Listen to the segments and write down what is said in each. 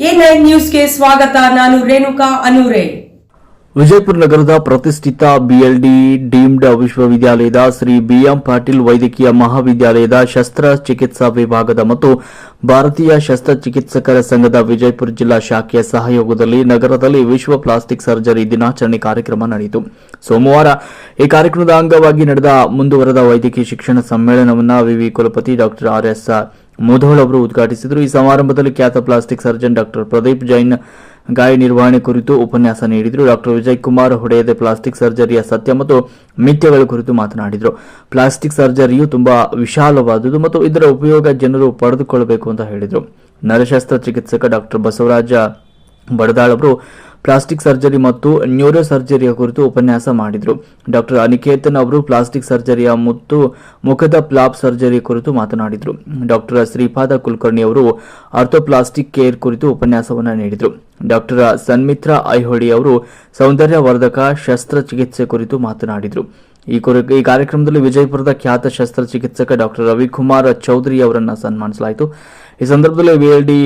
A9 ನ್ಯೂಸ್ಗೆ ಸ್ವಾಗತ. ನಾನು ರೇಣುಕಾ ಅನೂರೆ. ವಿಜಯಪುರ ನಗರದ ಪ್ರತಿಷ್ಠಿತ ಬಿಎಲ್ಡಿ ಡೀಮ್ಡ್ ವಿಶ್ವವಿದ್ಯಾಲಯದ ಶ್ರೀ ಬಿಎಂ ಪಾಟೀಲ್ ವೈದ್ಯಕೀಯ ಮಹಾವಿದ್ಯಾಲಯದ ಶಸ್ತ್ರಚಿಕಿತ್ಸಾ ವಿಭಾಗದ ಮತ್ತು ಭಾರತೀಯ ಶಸ್ತ್ರಚಿಕಿತ್ಸಕರ ಸಂಘದ ವಿಜಯಪುರ ಜಿಲ್ಲಾ ಶಾಖೆಯ ಸಹಯೋಗದಲ್ಲಿ ನಗರದಲ್ಲಿ ವಿಶ್ವ ಪ್ಲಾಸ್ಟಿಕ್ ಸರ್ಜರಿ ದಿನಾಚರಣೆ ಕಾರ್ಯಕ್ರಮ ನಡೆಯಿತು. ಸೋಮವಾರ ಈ ಕಾರ್ಯಕ್ರಮದ ಅಂಗವಾಗಿ ನಡೆದ ಮುಂದುವರೆದ ವೈದ್ಯಕೀಯ ಶಿಕ್ಷಣ ಸಮ್ಮೇಳನವನ್ನು ವಿವಿ ಕುಲಪತಿ ಡಾ ಆರ್.ಎಸ್. ಮುಧೋಳ್ ಅವರು ಉದ್ಘಾಟಿಸಿದರು. ಈ ಸಮಾರಂಭದಲ್ಲಿ ಖ್ಯಾತ ಪ್ಲಾಸ್ಟಿಕ್ ಸರ್ಜನ್ ಡಾ ಪ್ರದೀಪ್ ಜೈನ್ ಗಾಯ ನಿರ್ವಹಣೆ ಕುರಿತು ಉಪನ್ಯಾಸ ನೀಡಿದರು. ಡಾ ವಿಜಯ್ ಕುಮಾರ್ ಹೊಡೆಯದೆ ಪ್ಲಾಸ್ಟಿಕ್ ಸರ್ಜರಿಯ ಸತ್ಯ ಮತ್ತು ಮಿಥ್ಯಗಳ ಕುರಿತು ಮಾತನಾಡಿದರು. ಪ್ಲಾಸ್ಟಿಕ್ ಸರ್ಜರಿಯು ತುಂಬಾ ವಿಶಾಲವಾದುದು ಮತ್ತು ಇದರ ಉಪಯೋಗ ಜನರು ಪಡೆದುಕೊಳ್ಳಬೇಕು ಅಂತ ಹೇಳಿದರು. ನರಶಸ್ತ್ರ ಚಿಕಿತ್ಸಕ ಡಾ ಬಸವರಾಜ ಬಡದಾಳ್ ಅವರು ಪ್ಲಾಸ್ಟಿಕ್ ಸರ್ಜರಿ ಮತ್ತು ನ್ಯೂರೋ ಸರ್ಜರಿಯ ಕುರಿತು ಉಪನ್ಯಾಸ ಮಾಡಿದರು. ಡಾ ಅನಿಕೇತನ್ ಅವರು ಪ್ಲಾಸ್ಟಿಕ್ ಸರ್ಜರಿಯ ಮತ್ತು ಮುಖದ ಫ್ಲಾಪ್ ಸರ್ಜರಿ ಕುರಿತು ಮಾತನಾಡಿದರು. ಡಾ ಶ್ರೀಪಾದ ಕುಲಕರ್ಣಿ ಅವರು ಆರ್ಥೋಪ್ಲಾಸ್ಟಿಕ್ ಕೇರ್ ಕುರಿತು ಉಪನ್ಯಾಸವನ್ನು ನೀಡಿದರು. ಡಾ ಸನ್ಮಿತ್ರ ಐಹೊಳಿ ಅವರು ಸೌಂದರ್ಯವರ್ಧಕ ಶಸ್ತ್ರಚಿಕಿತ್ಸೆ ಕುರಿತು ಮಾತನಾಡಿದರು. ಈ ಕಾರ್ಯಕ್ರಮದಲ್ಲಿ ವಿಜಯಪುರದ ಖ್ಯಾತ ಶಸ್ತ್ರಚಿಕಿತ್ಸಕ ಡಾ ರವಿಕುಮಾರ್ ಚೌಧರಿ ಅವರನ್ನು ಸನ್ಮಾನಿಸಲಾಯಿತು. ಈ ಸಂದರ್ಭದಲ್ಲಿ ವಿಎಲ್ಡಿ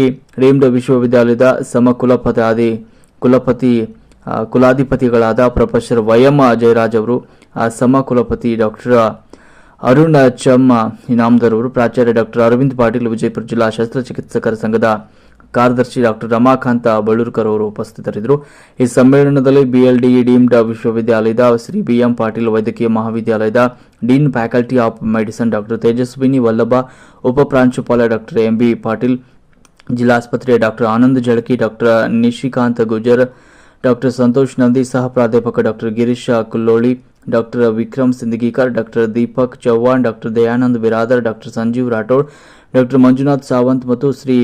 ಡೀಮ್ಡ್ ವಿಶ್ವವಿದ್ಯಾಲಯದ ಕುಲಾಧಿಪತಿಗಳಾದ ಪ್ರೊಫೆಸರ್ ವೈಎಂ ಜಯರಾಜ್ ಅವರು, ಕುಲಪತಿ ಡಾ ಅರುಣ್ ಚಮ್ಮ ಇನಾಮದಾರ್ ಅವರು, ಪ್ರಾಚಾರ್ಯ ಡಾ ಅರವಿಂದ್ ಪಾಟೀಲ್, ವಿಜಯಪುರ ಜಿಲ್ಲಾ ಶಸ್ತ್ರಚಿಕಿತ್ಸಕರ ಸಂಘದ ಕಾರ್ಯದರ್ಶಿ ಡಾ ರಮಾಕಾಂತ ಬಳ್ಳೂರ್ಕರ್ ಅವರು ಉಪಸ್ಥಿತರಿದ್ದರು. ಈ ಸಮ್ಮೇಳನದಲ್ಲಿ ಬಿಎಲ್ಡಿ ಡೀಮ್ಡ್ ವಿಶ್ವವಿದ್ಯಾಲಯದ ಶ್ರೀ ಬಿಎಂ ಪಾಟೀಲ್ ವೈದ್ಯಕೀಯ ಮಹಾವಿದ್ಯಾಲಯದ ಡೀನ್ ಫ್ಯಾಕಲ್ಟಿ ಆಫ್ ಮೆಡಿಸಿನ್ ಡಾ ತೇಜಸ್ವಿನಿ ವಲ್ಲಭ, ಉಪ ಪ್ರಾಂಶುಪಾಲ ಡಾ ಎಂಬಿ ಪಾಟೀಲ್, ಜಿಲ್ಲಾಸ್ಪತ್ರೆಯ ಡಾ ಆನಂದ್ ಜಳಕಿ, ಡಾ ನಿಶಿಕಾಂತ್ ಗುಜರ್, ಡಾ ಸಂತೋಷ್ ನಂದಿ, ಸಹ ಪ್ರಾಧ್ಯಾಪಕ ಡಾ ಗಿರೀಶ್ ಕುಲ್ಲೋಳಿ, ಡಾ ವಿಕ್ರಮ್ ಸಿಂದಗೀಕರ್, ಡಾ ದೀಪಕ್ ಚೌಹಾಣ್, ಡಾ ದಯಾನಂದ್ ಬಿರಾದರ್, ಡಾ ಸಂಜೀವ್ ರಾಠೋಡ್, ಡಾ ಮಂಜುನಾಥ್ ಸಾವಂತ್ ಮತ್ತು ಶ್ರೀ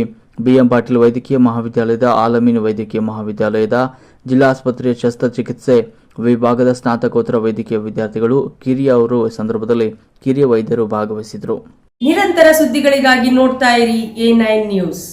ಬಿಎಂ ಪಾಟೀಲ್ ವೈದ್ಯಕೀಯ ಮಹಾವಿದ್ಯಾಲಯದ ಆಲಮೀನ್ ವೈದ್ಯಕೀಯ ಮಹಾವಿದ್ಯಾಲಯದ ಜಿಲ್ಲಾಸ್ಪತ್ರೆಯ ಶಸ್ತ್ರಚಿಕಿತ್ಸೆ ವಿಭಾಗದ ಸ್ನಾತಕೋತ್ತರ ವೈದ್ಯಕೀಯ ವಿದ್ಯಾರ್ಥಿಗಳು, ಕಿರಿಯ ಅವರು ಸಂದರ್ಭದಲ್ಲಿ ಕಿರಿಯ ವೈದ್ಯರು ಭಾಗವಹಿಸಿದರು. ನಿರಂತರ ಸುದ್ದಿಗಳಿಗಾಗಿ ನೋಡ್ತಾ ಇರಿ A9 ನ್ಯೂಸ್.